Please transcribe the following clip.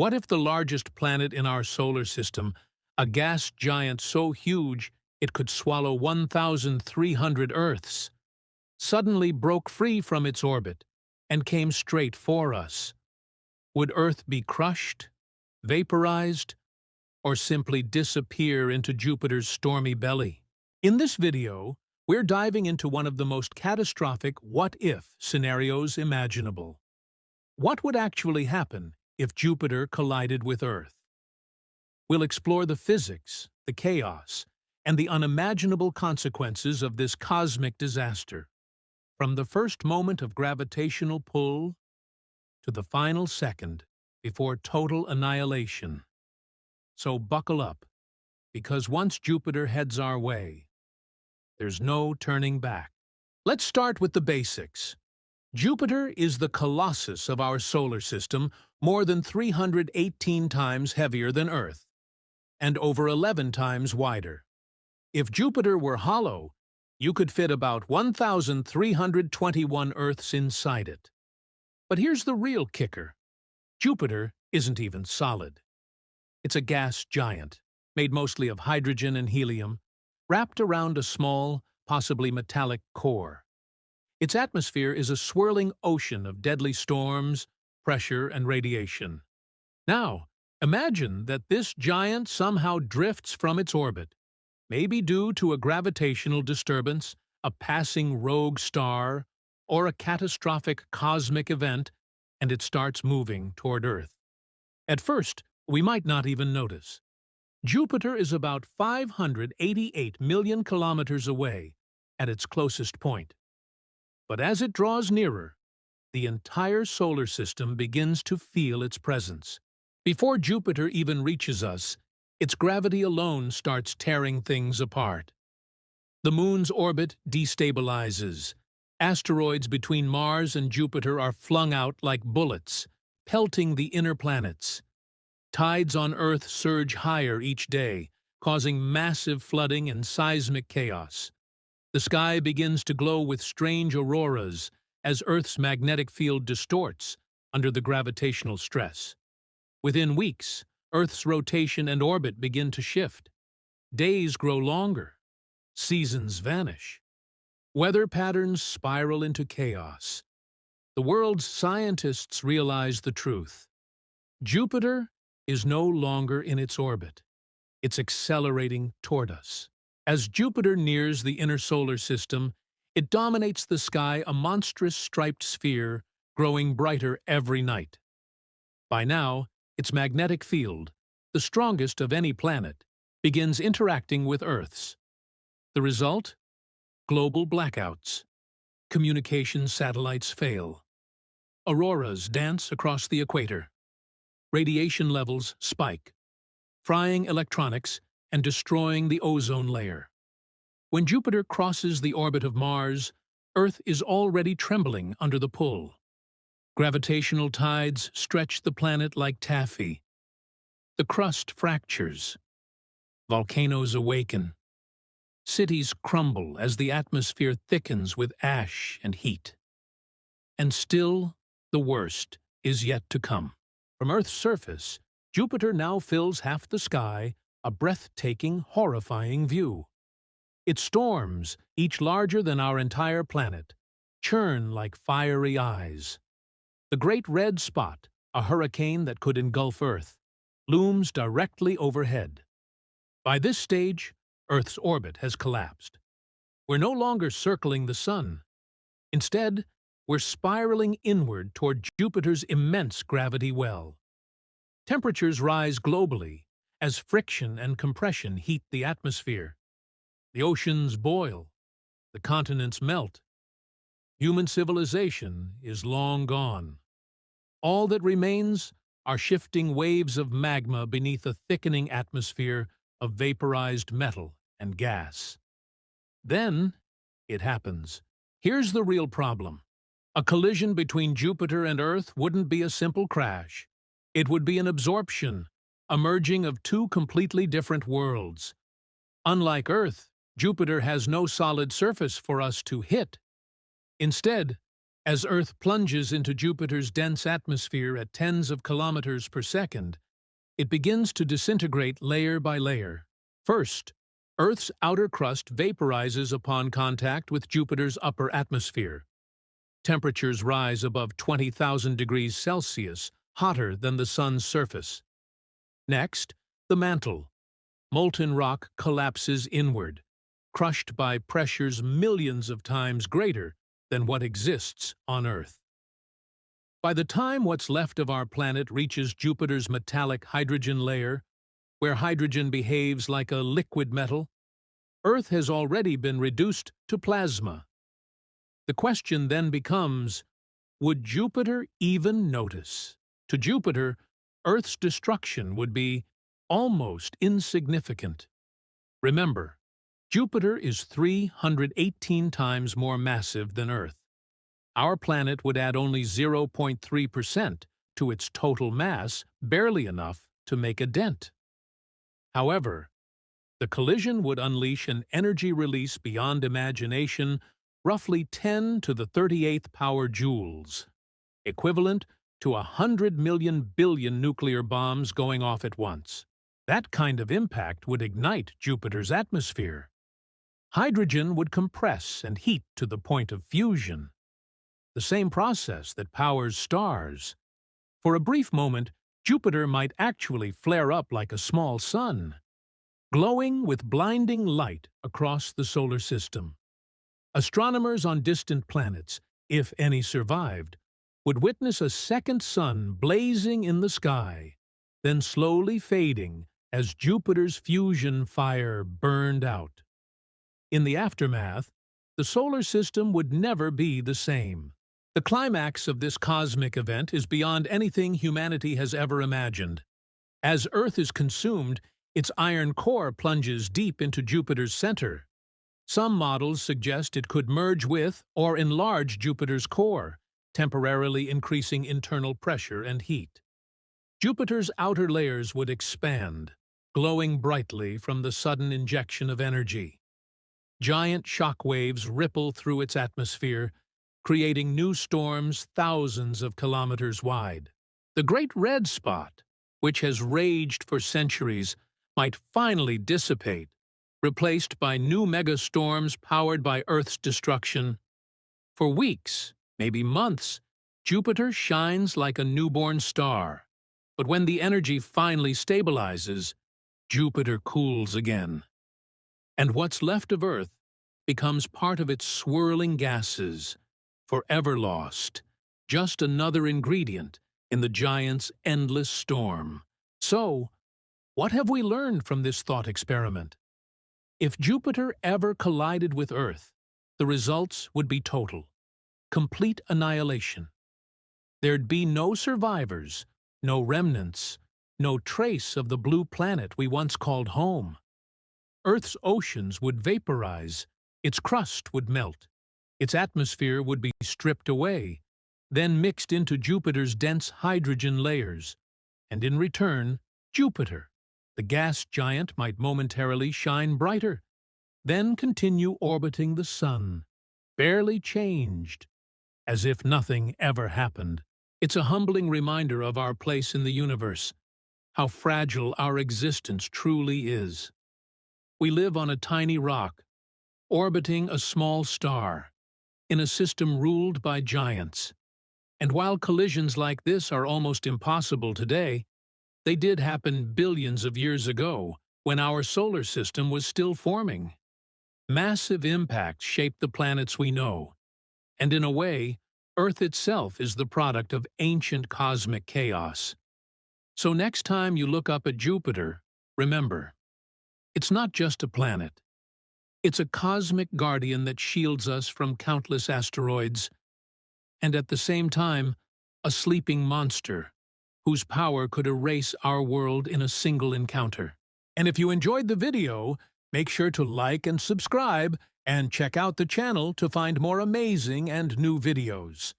What if the largest planet in our solar system, a gas giant so huge it could swallow 1,300 Earths, suddenly broke free from its orbit and came straight for us? Would Earth be crushed, vaporized, or simply disappear into Jupiter's stormy belly? In this video, we're diving into one of the most catastrophic what-if scenarios imaginable. What would actually happen if Jupiter collided with Earth? We'll explore the physics, the chaos, and the unimaginable consequences of this cosmic disaster, from the first moment of gravitational pull to the final second before total annihilation. So buckle up, because once Jupiter heads our way, there's no turning back. Let's start with the basics. Jupiter is the colossus of our solar system, more than 318 times heavier than Earth, and over 11 times wider. If Jupiter were hollow, you could fit about 1,321 Earths inside it. But here's the real kicker. Jupiter isn't even solid. It's a gas giant, made mostly of hydrogen and helium, wrapped around a small, possibly metallic core. Its atmosphere is a swirling ocean of deadly storms, pressure, and radiation. Now, imagine that this giant somehow drifts from its orbit, maybe due to a gravitational disturbance, a passing rogue star, or a catastrophic cosmic event, and it starts moving toward Earth. At first, we might not even notice. Jupiter is about 588 million kilometers away at its closest point. But as it draws nearer, the entire solar system begins to feel its presence. Before Jupiter even reaches us, its gravity alone starts tearing things apart. The Moon's orbit destabilizes. Asteroids between Mars and Jupiter are flung out like bullets, pelting the inner planets. Tides on Earth surge higher each day, causing massive flooding and seismic chaos. The sky begins to glow with strange auroras as Earth's magnetic field distorts under the gravitational stress. Within weeks, Earth's rotation and orbit begin to shift. Days grow longer. Seasons vanish. Weather patterns spiral into chaos. The world's scientists realize the truth. Jupiter is no longer in its orbit. It's accelerating toward us. As Jupiter nears the inner solar system, it dominates the sky, a monstrous striped sphere growing brighter every night. By now, its magnetic field, the strongest of any planet, begins interacting with Earth's. The result? Global blackouts. Communication satellites fail. Auroras dance across the equator. Radiation levels spike, frying electronics and destroying the ozone layer. When Jupiter crosses the orbit of Mars, Earth is already trembling under the pull. Gravitational tides stretch the planet like taffy. The crust fractures. Volcanoes awaken. Cities crumble as the atmosphere thickens with ash and heat. And still, the worst is yet to come. From Earth's surface, Jupiter now fills half the sky, a breathtaking, horrifying view. Its storms, each larger than our entire planet, churn like fiery eyes. The Great Red Spot, a hurricane that could engulf Earth, looms directly overhead. By this stage, Earth's orbit has collapsed. We're no longer circling the Sun. Instead, we're spiraling inward toward Jupiter's immense gravity well. Temperatures rise globally as friction and compression heat the atmosphere. The oceans boil, the continents melt. Human civilization is long gone. All that remains are shifting waves of magma beneath a thickening atmosphere of vaporized metal and gas. Then, it happens. Here's the real problem. A collision between Jupiter and Earth wouldn't be a simple crash. It would be an absorption, a merging of two completely different worlds. Unlike Earth, Jupiter has no solid surface for us to hit. Instead, As Earth plunges into Jupiter's dense atmosphere at tens of kilometers per second, it begins to disintegrate layer by layer. First, Earth's outer crust vaporizes upon contact with Jupiter's upper atmosphere. Temperatures rise above 20,000 degrees Celsius, hotter than the Sun's surface. Next, the mantle. Molten rock collapses inward, crushed by pressures millions of times greater than what exists on Earth. By the time what's left of our planet reaches Jupiter's metallic hydrogen layer, where hydrogen behaves like a liquid metal, Earth has already been reduced to plasma. The question then becomes, would Jupiter even notice? To Jupiter, Earth's destruction would be almost insignificant. Remember, Jupiter is 318 times more massive than Earth. Our planet would add only 0.3% to its total mass, barely enough to make a dent. However, the collision would unleash an energy release beyond imagination, roughly 10 to the 38th power joules, equivalent to 100 million billion nuclear bombs going off at once. That kind of impact would ignite Jupiter's atmosphere. Hydrogen would compress and heat to the point of fusion, the same process that powers stars. For a brief moment, Jupiter might actually flare up like a small sun, glowing with blinding light across the solar system. Astronomers on distant planets, if any survived, would witness a second sun blazing in the sky, then slowly fading as Jupiter's fusion fire burned out. In the aftermath, the solar system would never be the same. The climax of this cosmic event is beyond anything humanity has ever imagined. As Earth is consumed, its iron core plunges deep into Jupiter's center. Some models suggest it could merge with or enlarge Jupiter's core, temporarily increasing internal pressure and heat. Jupiter's outer layers would expand, glowing brightly from the sudden injection of energy. Giant shock waves ripple through its atmosphere, creating new storms thousands of kilometers wide. The Great Red Spot, which has raged for centuries, might finally dissipate, replaced by new megastorms powered by Earth's destruction. For weeks, maybe months, Jupiter shines like a newborn star. But when the energy finally stabilizes, Jupiter cools again. And what's left of Earth becomes part of its swirling gases, forever lost, just another ingredient in the giant's endless storm. So, what have we learned from this thought experiment? If Jupiter ever collided with Earth, the results would be total, complete annihilation. There'd be no survivors, no remnants, no trace of the blue planet we once called home. Earth's oceans would vaporize, its crust would melt, its atmosphere would be stripped away, then mixed into Jupiter's dense hydrogen layers, and in return, Jupiter, the gas giant, might momentarily shine brighter, then continue orbiting the Sun, barely changed, as if nothing ever happened. It's a humbling reminder of our place in the universe, how fragile our existence truly is. We live on a tiny rock, orbiting a small star, in a system ruled by giants. And while collisions like this are almost impossible today, they did happen billions of years ago, when our solar system was still forming. Massive impacts shaped the planets we know, and in a way, Earth itself is the product of ancient cosmic chaos. So next time you look up at Jupiter, remember, it's not just a planet. It's a cosmic guardian that shields us from countless asteroids, and at the same time, a sleeping monster whose power could erase our world in a single encounter. And if you enjoyed the video, make sure to like and subscribe, and check out the channel to find more amazing and new videos.